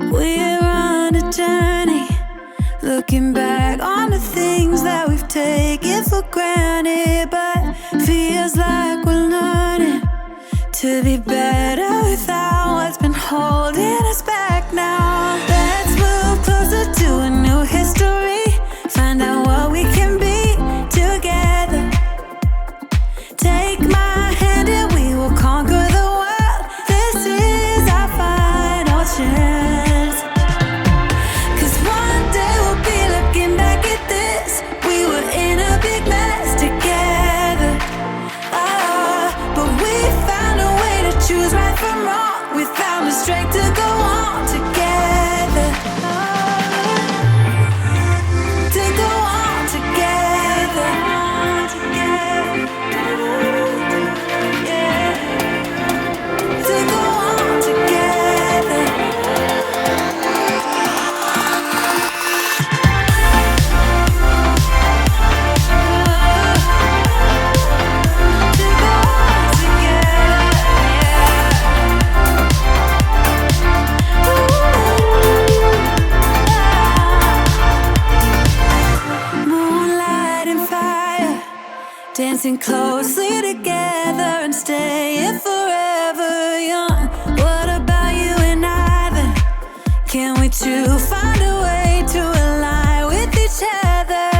We're on a journey, looking back on the things that we've taken for granted, but feels like we're learning to be better without what's been holding us back now. Let's move closer to a new history, find out what we can be together. Take my hand and we will conquer the world. This is our final chance. 'Cause one day we'll be looking back at this. We were in a big mess together. But we found a way to choose right from wrong. We found the strength to go on together. To go on together. Yeah. To go on together. To go on together. Moonlight and fire, dancing closely together and staying forever young. What about you and I then? Can we two find a way to align with each other?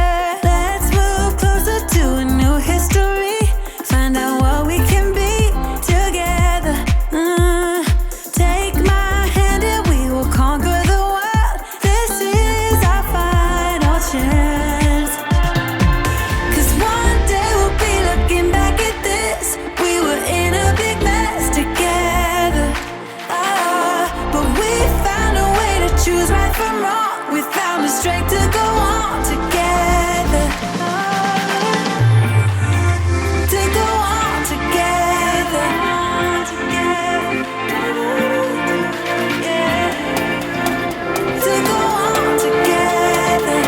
Let's move closer to a new history, find out what we can be together. Take my hand and we will conquer strength to go on together. To go on together. Yeah. To go on together.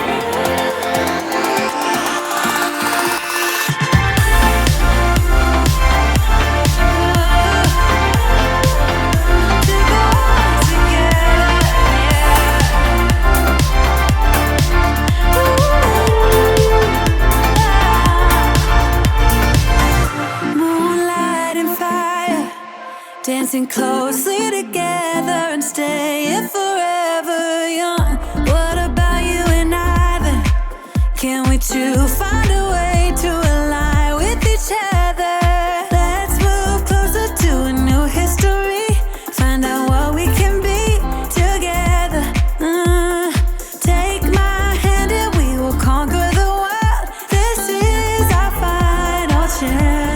Dancing closely together and staying forever young. What about you and I then? Can we two find a way to align with each other? Let's move closer to a new history. Find out what we can be together. Take my hand and we will conquer the world. This is our final chance.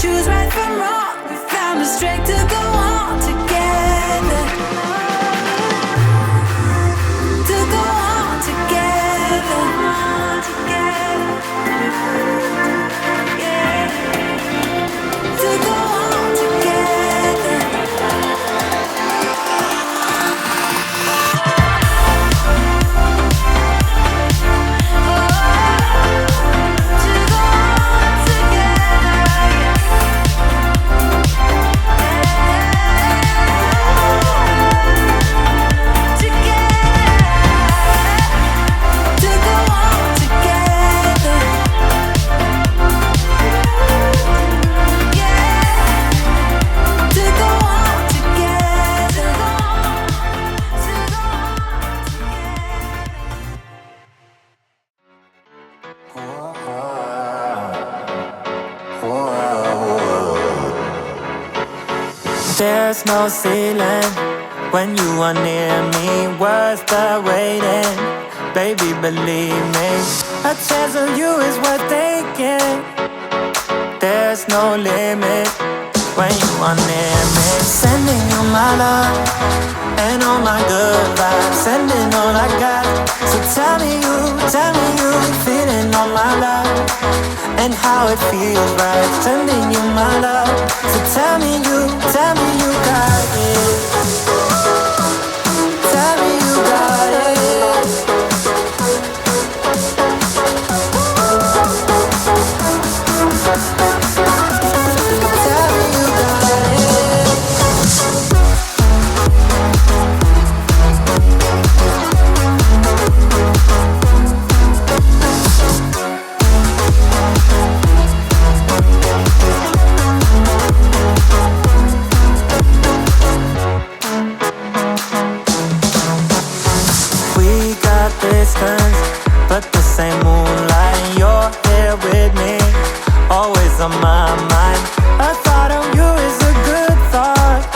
Choose right from wrong. We found the strength to go on together. To go on together. Yeah. To go on together. There's no ceiling when you are near me. Worth the waiting, baby, believe me. A chance of you is worth taking. There's no limit when you are near me. Sending you my love and all my good vibes. Sending all I got. So tell me you feeling all my love and how it feels right. Sending you my love. So tell me you got it. Tell me you got it. Tell me you got it. Distance, but the same moonlight. You're here with me, always on my mind. A thought of you is a good thought.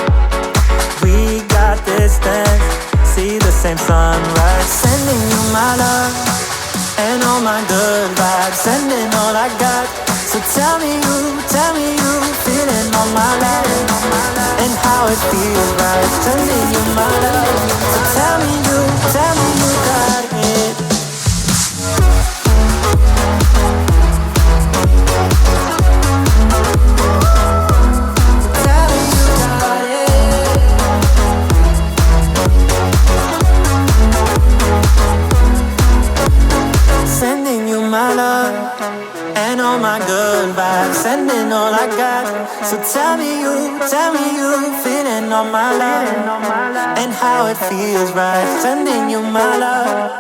We got distance, see the same sunrise. Sending you my love and all my good vibes. Sending all I got. So tell me you feeling all my love and how it feels right. Sending you my love. So tell me you got it. Tell me you got it. Sending you my love and all my good vibes. Sending all I got. So tell me you feeling all my love and how it feels right. Sending you my love.